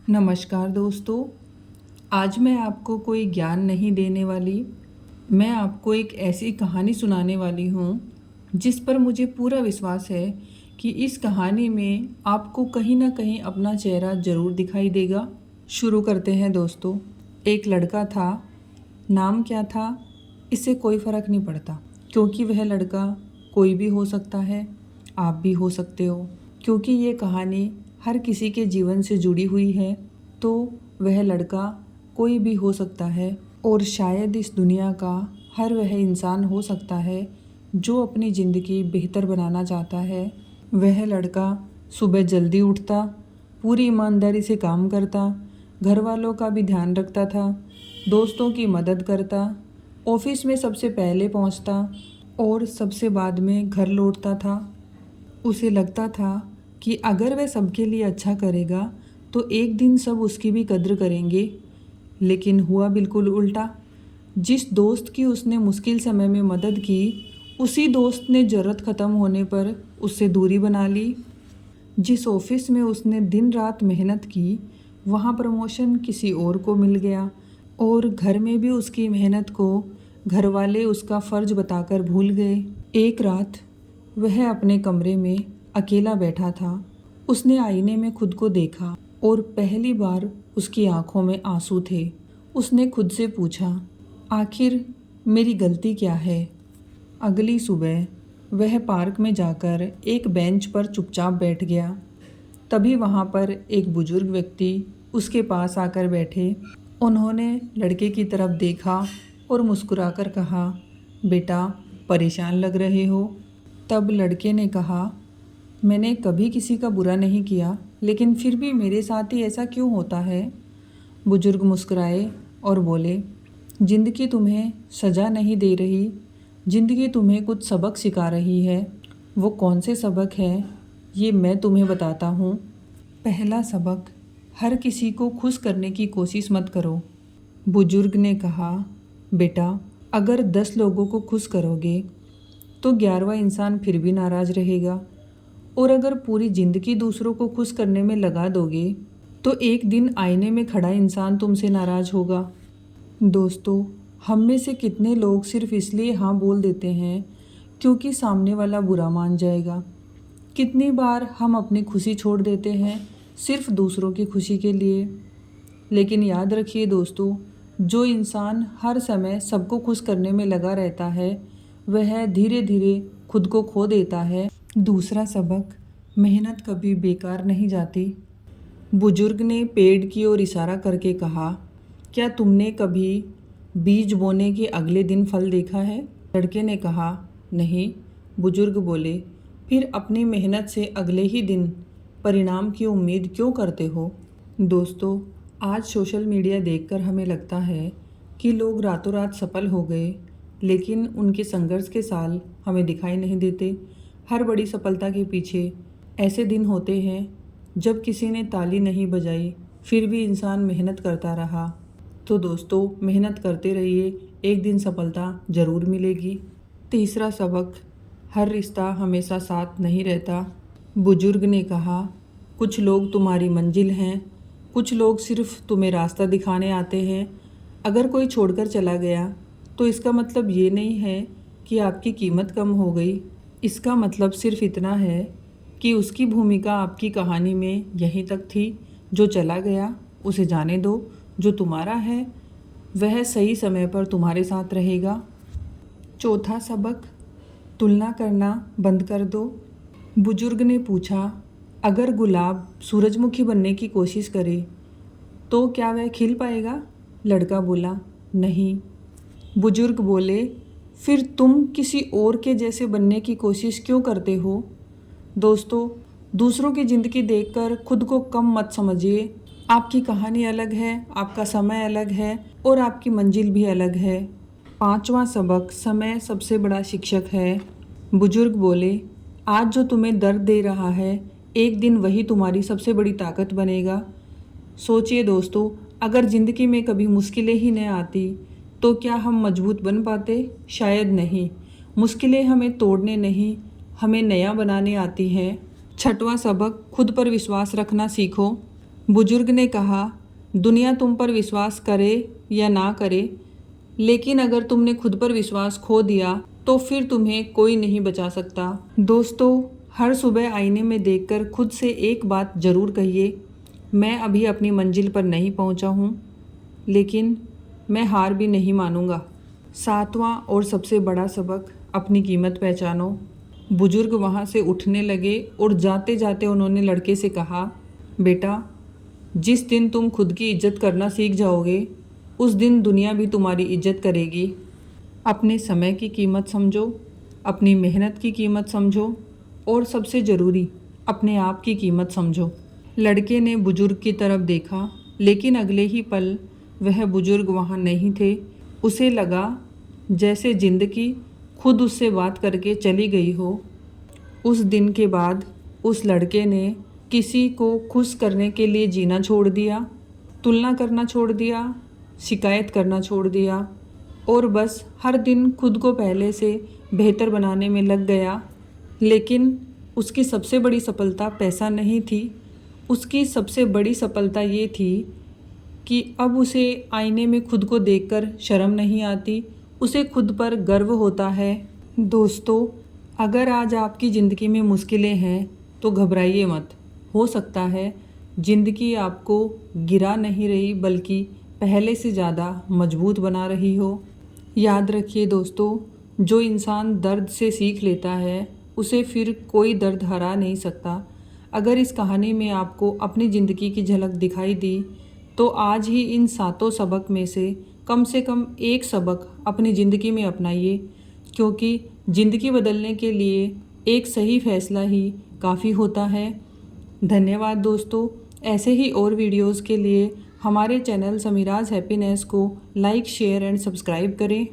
नमस्कार दोस्तों। आज मैं आपको कोई ज्ञान नहीं देने वाली। मैं आपको एक ऐसी कहानी सुनाने वाली हूँ जिस पर मुझे पूरा विश्वास है कि इस कहानी में आपको कहीं ना कहीं अपना चेहरा ज़रूर दिखाई देगा। शुरू करते हैं दोस्तों। एक लड़का था। नाम क्या था इससे कोई फ़र्क नहीं पड़ता, क्योंकि वह लड़का कोई भी हो सकता है। आप भी हो सकते हो, क्योंकि ये कहानी हर किसी के जीवन से जुड़ी हुई है। तो वह लड़का कोई भी हो सकता है, और शायद इस दुनिया का हर वह इंसान हो सकता है जो अपनी ज़िंदगी बेहतर बनाना चाहता है। वह लड़का सुबह जल्दी उठता, पूरी ईमानदारी से काम करता, घर वालों का भी ध्यान रखता था, दोस्तों की मदद करता, ऑफिस में सबसे पहले पहुंचता और सबसे बाद में घर लौटता था। उसे लगता था कि अगर वह सबके लिए अच्छा करेगा तो एक दिन सब उसकी भी कद्र करेंगे। लेकिन हुआ बिल्कुल उल्टा। जिस दोस्त की उसने मुश्किल समय में मदद की, उसी दोस्त ने ज़रूरत ख़त्म होने पर उससे दूरी बना ली। जिस ऑफिस में उसने दिन रात मेहनत की, वहाँ प्रमोशन किसी और को मिल गया, और घर में भी उसकी मेहनत को घर वाले उसका फ़र्ज बताकर भूल गए। एक रात वह अपने कमरे में अकेला बैठा था। उसने आईने में खुद को देखा और पहली बार उसकी आंखों में आंसू थे। उसने खुद से पूछा, आखिर मेरी गलती क्या है? अगली सुबह वह पार्क में जाकर एक बेंच पर चुपचाप बैठ गया। तभी वहाँ पर एक बुजुर्ग व्यक्ति उसके पास आकर बैठे। उन्होंने लड़के की तरफ देखा और मुस्कुराकर कहा, बेटा, परेशान लग रहे हो। तब लड़के ने कहा, मैंने कभी किसी का बुरा नहीं किया, लेकिन फिर भी मेरे साथ ही ऐसा क्यों होता है? बुजुर्ग मुस्कुराए और बोले, ज़िंदगी तुम्हें सज़ा नहीं दे रही, ज़िंदगी तुम्हें कुछ सबक सिखा रही है। वो कौन से सबक हैं, ये मैं तुम्हें बताता हूँ। पहला सबक, हर किसी को खुश करने की कोशिश मत करो। बुजुर्ग ने कहा, बेटा, अगर 10 लोगों को खुश करोगे तो 11वां इंसान फिर भी नाराज़ रहेगा, और अगर पूरी ज़िंदगी दूसरों को खुश करने में लगा दोगे तो एक दिन आईने में खड़ा इंसान तुमसे नाराज़ होगा। दोस्तों, हम में से कितने लोग सिर्फ इसलिए हाँ बोल देते हैं क्योंकि सामने वाला बुरा मान जाएगा। कितनी बार हम अपनी खुशी छोड़ देते हैं सिर्फ दूसरों की खुशी के लिए। लेकिन याद रखिए दोस्तों, जो इंसान हर समय सबको खुश करने में लगा रहता है, वह धीरे धीरे खुद को खो देता है। दूसरा सबक, मेहनत कभी बेकार नहीं जाती। बुजुर्ग ने पेड़ की ओर इशारा करके कहा, क्या तुमने कभी बीज बोने के अगले दिन फल देखा है? लड़के ने कहा, नहीं। बुजुर्ग बोले, फिर अपनी मेहनत से अगले ही दिन परिणाम की उम्मीद क्यों करते हो? दोस्तों, आज सोशल मीडिया देखकर हमें लगता है कि लोग रातों रात सफल हो गए, लेकिन उनके संघर्ष के साल हमें दिखाई नहीं देते। हर बड़ी सफलता के पीछे ऐसे दिन होते हैं जब किसी ने ताली नहीं बजाई, फिर भी इंसान मेहनत करता रहा। तो दोस्तों, मेहनत करते रहिए, एक दिन सफलता ज़रूर मिलेगी। तीसरा सबक, हर रिश्ता हमेशा साथ नहीं रहता। बुजुर्ग ने कहा, कुछ लोग तुम्हारी मंजिल हैं, कुछ लोग सिर्फ तुम्हें रास्ता दिखाने आते हैं। अगर कोई छोड़कर चला गया तो इसका मतलब ये नहीं है कि आपकी कीमत कम हो गई। इसका मतलब सिर्फ इतना है कि उसकी भूमिका आपकी कहानी में यहीं तक थी। जो चला गया उसे जाने दो, जो तुम्हारा है वह सही समय पर तुम्हारे साथ रहेगा। चौथा सबक, तुलना करना बंद कर दो। बुजुर्ग ने पूछा, अगर गुलाब सूरजमुखी बनने की कोशिश करे तो क्या वह खिल पाएगा? लड़का बोला, नहीं। बुजुर्ग बोले, फिर तुम किसी और के जैसे बनने की कोशिश क्यों करते हो? दोस्तों, दूसरों की ज़िंदगी देखकर खुद को कम मत समझिए। आपकी कहानी अलग है, आपका समय अलग है, और आपकी मंजिल भी अलग है। पांचवा सबक, समय सबसे बड़ा शिक्षक है। बुजुर्ग बोले, आज जो तुम्हें दर्द दे रहा है, एक दिन वही तुम्हारी सबसे बड़ी ताकत बनेगा। सोचिए दोस्तों, अगर ज़िंदगी में कभी मुश्किलें ही न आती तो क्या हम मजबूत बन पाते? शायद नहीं। मुश्किलें हमें तोड़ने नहीं, हमें नया बनाने आती हैं। छठवां सबक, खुद पर विश्वास रखना सीखो। बुजुर्ग ने कहा, दुनिया तुम पर विश्वास करे या ना करे, लेकिन अगर तुमने खुद पर विश्वास खो दिया तो फिर तुम्हें कोई नहीं बचा सकता। दोस्तों, हर सुबह आईने में देखकर खुद से एक बात ज़रूर कहिए, मैं अभी अपनी मंजिल पर नहीं पहुंचा हूं, लेकिन मैं हार भी नहीं मानूंगा। 7वां और सबसे बड़ा सबक, अपनी कीमत पहचानो। बुजुर्ग वहां से उठने लगे और जाते जाते उन्होंने लड़के से कहा, बेटा, जिस दिन तुम खुद की इज्जत करना सीख जाओगे उस दिन दुनिया भी तुम्हारी इज्जत करेगी। अपने समय की कीमत समझो, अपनी मेहनत की कीमत समझो और सबसे ज़रूरी, अपने आप की कीमत समझो। लड़के ने बुजुर्ग की तरफ देखा, लेकिन अगले ही पल वह बुजुर्ग वहाँ नहीं थे। उसे लगा जैसे जिंदगी खुद उससे बात करके चली गई हो। उस दिन के बाद उस लड़के ने किसी को खुश करने के लिए जीना छोड़ दिया, तुलना करना छोड़ दिया, शिकायत करना छोड़ दिया और बस हर दिन खुद को पहले से बेहतर बनाने में लग गया। लेकिन उसकी सबसे बड़ी सफलता पैसा नहीं थी, उसकी सबसे बड़ी सफलता ये थी कि अब उसे आईने में खुद को देखकर शर्म नहीं आती, उसे खुद पर गर्व होता है। दोस्तों, अगर आज आपकी ज़िंदगी में मुश्किलें हैं तो घबराइए मत। हो सकता है ज़िंदगी आपको गिरा नहीं रही बल्कि पहले से ज़्यादा मजबूत बना रही हो। याद रखिए दोस्तों, जो इंसान दर्द से सीख लेता है उसे फिर कोई दर्द हरा नहीं सकता। अगर इस कहानी में आपको अपनी ज़िंदगी की झलक दिखाई दी तो आज ही इन 7 सबक में से कम एक सबक अपनी ज़िंदगी में अपनाइए, क्योंकि ज़िंदगी बदलने के लिए एक सही फैसला ही काफ़ी होता है। धन्यवाद दोस्तों। ऐसे ही और वीडियोस के लिए हमारे चैनल समीराज हैप्पीनेस को लाइक, शेयर एंड सब्सक्राइब करें।